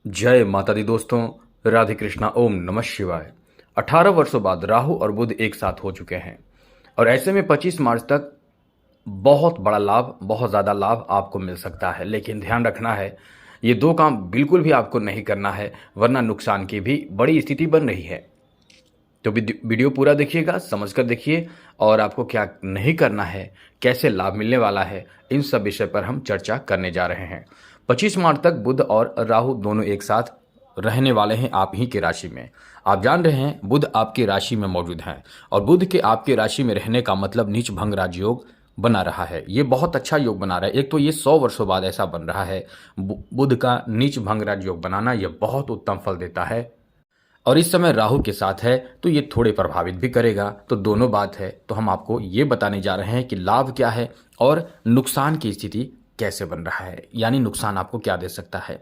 जय माता दी दोस्तों। राधे कृष्णा। ओम नमः शिवाय। 18 वर्षों बाद राहु और बुध एक साथ हो चुके हैं और ऐसे में 25 मार्च तक बहुत बड़ा लाभ, बहुत ज़्यादा लाभ आपको मिल सकता है। लेकिन ध्यान रखना है, ये दो काम बिल्कुल भी आपको नहीं करना है, वरना नुकसान की भी बड़ी स्थिति बन रही है। तो वीडियो पूरा देखिएगा, समझकर देखिए और आपको क्या नहीं करना है, कैसे लाभ मिलने वाला है, इन सब विषय पर हम चर्चा करने जा रहे हैं। 25 मार्च तक बुध और राहु दोनों एक साथ रहने वाले हैं आप ही की राशि में। आप जान रहे हैं बुध आपकी राशि में मौजूद हैं और बुध के आपके राशि में रहने का मतलब नीच भंग राजयोग बना रहा है। ये बहुत अच्छा योग बना रहा है। एक तो ये 100 वर्षों बाद ऐसा बन रहा है। बुध का नीच भंग राजयोग बनाना यह बहुत उत्तम फल देता है और इस समय राहु के साथ है तो ये थोड़े प्रभावित भी करेगा। तो दोनों बात है, तो हम आपको ये बताने जा रहे हैं कि लाभ क्या है और नुकसान की स्थिति कैसे बन रहा है, यानी नुकसान आपको क्या दे सकता है।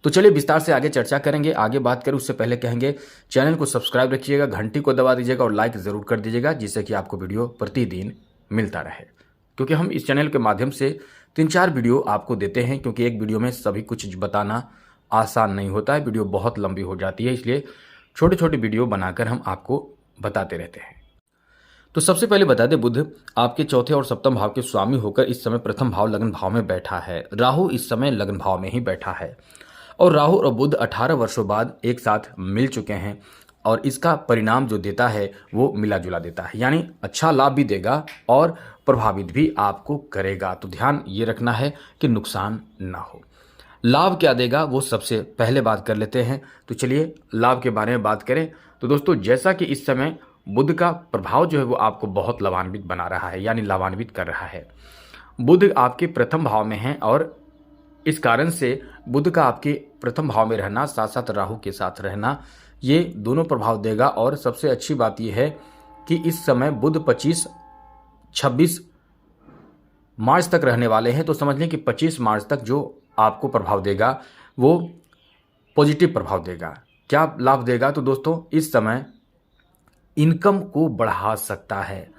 तो चलिए विस्तार से आगे चर्चा करेंगे। आगे बात करें उससे पहले कहेंगे चैनल को सब्सक्राइब रखिएगा, घंटी को दबा दीजिएगा और लाइक ज़रूर कर दीजिएगा, जिससे कि आपको वीडियो प्रतिदिन मिलता रहे। क्योंकि हम इस चैनल के माध्यम से 3-4 वीडियो आपको देते हैं, क्योंकि एक वीडियो में सभी कुछ बताना आसान नहीं होता है, वीडियो बहुत लंबी हो जाती है, इसलिए छोटे छोटे वीडियो बनाकर हम आपको बताते रहते हैं। तो सबसे पहले बता दें, बुध आपके चौथे और सप्तम भाव के स्वामी होकर इस समय प्रथम भाव लग्न भाव में बैठा है। राहु इस समय लग्न भाव में ही बैठा है और राहु और बुध 18 वर्षों बाद एक साथ मिल चुके हैं और इसका परिणाम जो देता है वो मिला जुला देता है, यानी अच्छा लाभ भी देगा और प्रभावित भी आपको करेगा। तो ध्यान ये रखना है कि नुकसान ना हो। लाभ क्या देगा वो सबसे पहले बात कर लेते हैं। तो चलिए लाभ के बारे में बात करें। तो दोस्तों, जैसा कि इस समय बुध का प्रभाव जो है वो आपको बहुत लाभान्वित बना रहा है, यानी लाभान्वित कर रहा है। बुध आपके प्रथम भाव में है और इस कारण से बुध का आपके प्रथम भाव में रहना, साथ साथ राहु के साथ रहना, ये दोनों प्रभाव देगा। और सबसे अच्छी बात यह है कि इस समय बुध 25-26 मार्च तक रहने वाले हैं। तो समझ लें कि 25 मार्च तक जो आपको प्रभाव देगा वो पॉजिटिव प्रभाव देगा। क्या लाभ देगा? तो दोस्तों, इस समय इनकम को बढ़ा सकता है,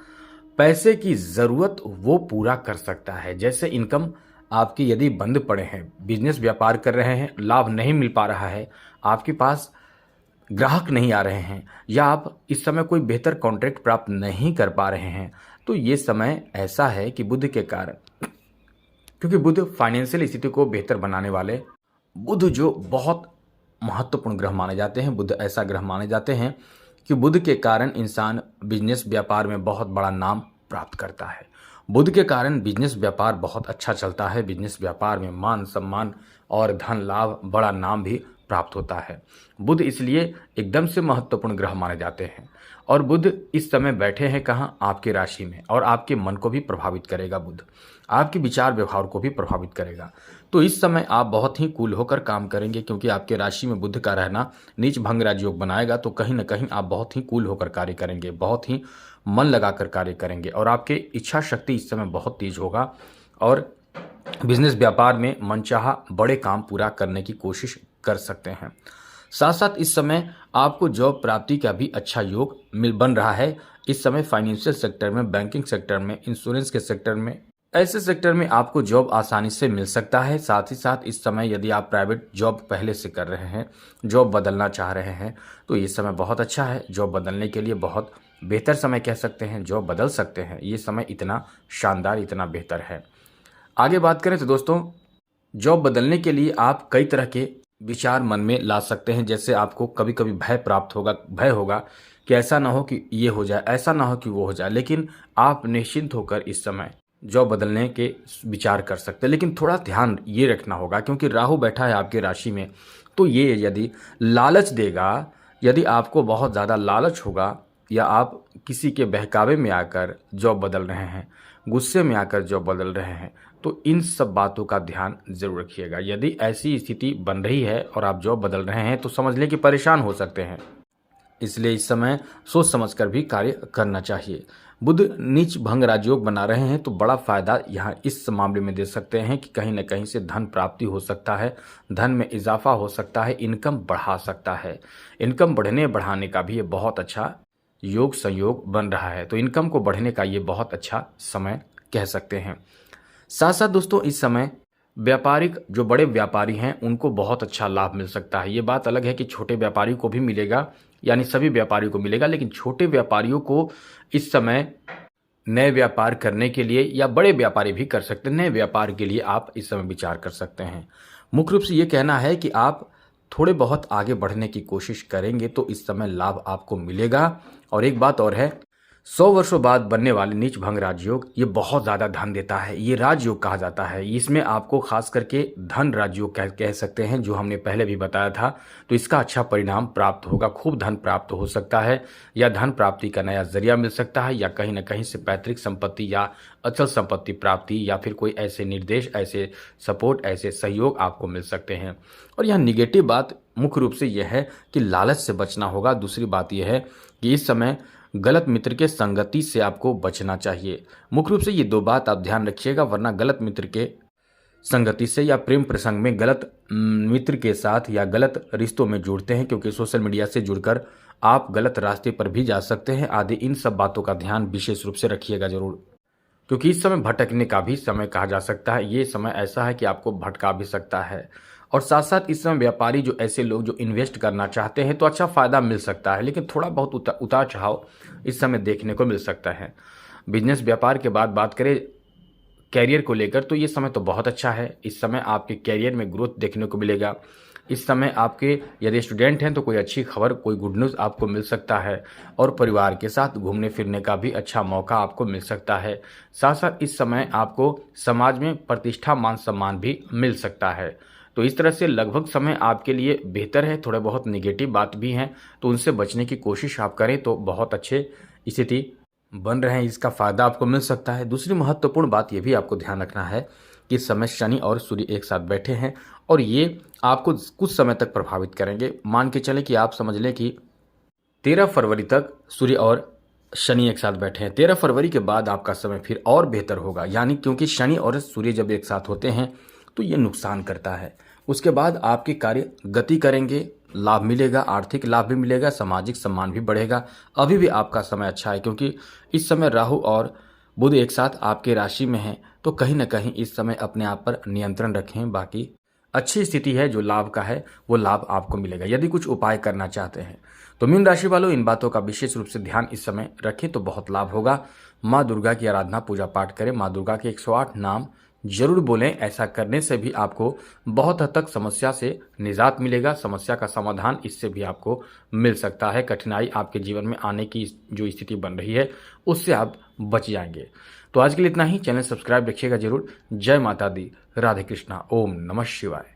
पैसे की ज़रूरत वो पूरा कर सकता है। जैसे इनकम आपकी यदि बंद पड़े हैं, बिजनेस व्यापार कर रहे हैं, लाभ नहीं मिल पा रहा है, आपके पास ग्राहक नहीं आ रहे हैं, या आप इस समय कोई बेहतर कॉन्ट्रैक्ट प्राप्त नहीं कर पा रहे हैं, तो ये समय ऐसा है कि बुध के कारण, क्योंकि बुध फाइनेंशियल स्थिति को बेहतर बनाने वाले, बुध जो बहुत महत्वपूर्ण ग्रह माने जाते हैं, बुध ऐसा ग्रह माने जाते हैं कि बुध के कारण इंसान बिजनेस व्यापार में बहुत बड़ा नाम प्राप्त करता है। बुध के कारण बिजनेस व्यापार बहुत अच्छा चलता है। बिजनेस व्यापार में मान सम्मान और धन लाभ, बड़ा नाम भी प्राप्त होता है। बुध इसलिए एकदम से महत्वपूर्ण ग्रह माने जाते हैं और बुध इस समय बैठे हैं कहाँ? आपके राशि में, और आपके मन को भी प्रभावित करेगा। बुध आपके विचार व्यवहार को भी प्रभावित करेगा। तो इस समय आप बहुत ही कूल होकर काम करेंगे, क्योंकि आपके राशि में बुध का रहना नीच भंग राजयोग बनाएगा। तो कहीं ना कहीं आप बहुत ही कूल होकर कार्य करेंगे, बहुत ही मन लगाकर कार्य करेंगे और आपके इच्छा शक्ति इस समय बहुत तेज होगा और बिजनेस व्यापार में मनचाहा बड़े काम पूरा करने की कोशिश कर सकते हैं। साथ साथ इस समय आपको जॉब प्राप्ति का भी अच्छा योग बन रहा है। इस समय फाइनेंशियल सेक्टर में, बैंकिंग सेक्टर में, इंश्योरेंस के सेक्टर में, ऐसे सेक्टर में आपको जॉब आसानी से मिल सकता है। साथ ही साथ इस समय यदि आप प्राइवेट जॉब पहले से कर रहे हैं, जॉब बदलना चाह रहे हैं, तो ये समय बहुत अच्छा है। जॉब बदलने के लिए बहुत बेहतर समय कह सकते हैं, जॉब बदल सकते हैं। ये समय इतना शानदार, इतना बेहतर है। आगे बात करें तो दोस्तों, जॉब बदलने के लिए आप कई तरह के विचार मन में ला सकते हैं। जैसे आपको कभी कभी भय होगा कि ऐसा ना हो कि ये हो जाए, ऐसा ना हो कि वो हो जाए, लेकिन आप निश्चिंत होकर इस समय जॉब बदलने के विचार कर सकते हैं। लेकिन थोड़ा ध्यान ये रखना होगा, क्योंकि राहु बैठा है आपकी राशि में, तो ये यदि लालच देगा, यदि आपको बहुत ज़्यादा लालच होगा, या आप किसी के बहकावे में आकर जॉब बदल रहे हैं, गुस्से में आकर जॉब बदल रहे हैं, तो इन सब बातों का ध्यान जरूर रखिएगा। यदि ऐसी स्थिति बन रही है और आप जॉब बदल रहे हैं, तो समझ लें कि परेशान हो सकते हैं। इसलिए इस समय सोच समझकर भी कार्य करना चाहिए। बुध नीच भंग राजयोग बना रहे हैं, तो बड़ा फायदा यहाँ इस मामले में दे सकते हैं कि कहीं ना कहीं से धन प्राप्ति हो सकता है, धन में इजाफा हो सकता है, इनकम बढ़ा सकता है। इनकम बढ़ाने का भी ये बहुत अच्छा योग संयोग बन रहा है। तो इनकम को बढ़ने का ये बहुत अच्छा समय कह सकते हैं। साथ साथ दोस्तों, इस समय व्यापारिक जो बड़े व्यापारी हैं उनको बहुत अच्छा लाभ मिल सकता है। ये बात अलग है कि छोटे व्यापारियों को भी मिलेगा, यानी सभी व्यापारियों को मिलेगा, लेकिन छोटे व्यापारियों को इस समय नए व्यापार करने के लिए, या बड़े व्यापारी भी कर सकते हैं, नए व्यापार के लिए आप इस समय विचार कर सकते हैं। मुख्य रूप से ये कहना है कि आप थोड़े बहुत आगे बढ़ने की कोशिश करेंगे तो इस समय लाभ आपको मिलेगा। और एक बात और है, 100 वर्षों बाद बनने वाले नीच भंग राजयोग ये बहुत ज़्यादा धन देता है। ये राजयोग कहा जाता है। इसमें आपको खास करके धन राजयोग कह सकते हैं, जो हमने पहले भी बताया था। तो इसका अच्छा परिणाम प्राप्त होगा, खूब धन प्राप्त हो सकता है, या धन प्राप्ति का नया जरिया मिल सकता है, या कहीं ना कहीं से पैतृक संपत्ति या अचल संपत्ति प्राप्ति, या फिर कोई ऐसे निर्देश, ऐसे सपोर्ट, ऐसे सहयोग आपको मिल सकते हैं। और यहाँ निगेटिव बात मुख्य रूप से यह है कि लालच से बचना होगा। दूसरी बात यह है कि इस समय गलत मित्र के संगति से आपको बचना चाहिए। मुख्य रूप से ये दो बात आप ध्यान रखिएगा, वरना गलत मित्र के संगति से या प्रेम प्रसंग में गलत मित्र के साथ या गलत रिश्तों में जुड़ते हैं, क्योंकि सोशल मीडिया से जुड़कर आप गलत रास्ते पर भी जा सकते हैं आदि। इन सब बातों का ध्यान विशेष रूप से रखिएगा जरूर, क्योंकि इस समय भटकने का भी समय कहा जा सकता है। ये समय ऐसा है कि आपको भटका भी सकता है। और साथ साथ इस समय व्यापारी, जो ऐसे लोग जो इन्वेस्ट करना चाहते हैं, तो अच्छा फायदा मिल सकता है, लेकिन थोड़ा बहुत उतार चढ़ाव इस समय देखने को मिल सकता है। बिजनेस व्यापार के बाद बात करें कैरियर को लेकर, तो ये समय तो बहुत अच्छा है। इस समय आपके कैरियर में ग्रोथ देखने को मिलेगा। इस समय आपके यदि स्टूडेंट हैं तो कोई अच्छी खबर, कोई गुड न्यूज़ आपको मिल सकता है, और परिवार के साथ घूमने फिरने का भी अच्छा मौका आपको मिल सकता है। साथ साथ इस समय आपको समाज में प्रतिष्ठा, मान सम्मान भी मिल सकता है। तो इस तरह से लगभग समय आपके लिए बेहतर है। थोड़े बहुत निगेटिव बात भी हैं, तो उनसे बचने की कोशिश आप करें तो बहुत अच्छे स्थिति बन रहे हैं, इसका फायदा आपको मिल सकता है। दूसरी महत्वपूर्ण बात यह भी आपको ध्यान रखना है कि इस समय शनि और सूर्य एक साथ बैठे हैं, और ये आपको कुछ समय तक प्रभावित करेंगे। मान के चले कि आप समझ लें कि 13 फरवरी तक सूर्य और शनि एक साथ बैठे हैं। 13 फरवरी के बाद आपका समय फिर और बेहतर होगा, यानी क्योंकि शनि और सूर्य जब एक साथ होते हैं तो ये नुकसान करता है। उसके बाद आपके कार्य गति करेंगे, लाभ मिलेगा, आर्थिक लाभ भी मिलेगा, सामाजिक सम्मान भी बढ़ेगा। अभी भी आपका समय अच्छा है, क्योंकि इस समय राहु और बुध एक साथ आपके राशि में हैं, तो कहीं ना कहीं इस समय अपने आप पर नियंत्रण रखें। बाकी अच्छी स्थिति है, जो लाभ का है वो लाभ आपको मिलेगा यदि कुछ उपाय करना चाहते हैं। तो मीन राशि वालों, इन बातों का विशेष रूप से ध्यान इस समय रखें तो बहुत लाभ होगा। माँ दुर्गा की आराधना, पूजा पाठ करें। माँ दुर्गा के 108 नाम जरूर बोलें। ऐसा करने से भी आपको बहुत हद तक समस्या से निजात मिलेगा, समस्या का समाधान इससे भी आपको मिल सकता है। कठिनाई आपके जीवन में आने की जो स्थिति बन रही है उससे आप बच जाएंगे। तो आज के लिए इतना ही। चैनल सब्सक्राइब रखिएगा जरूर। जय माता दी, राधे कृष्णा, ओम नमः शिवाय।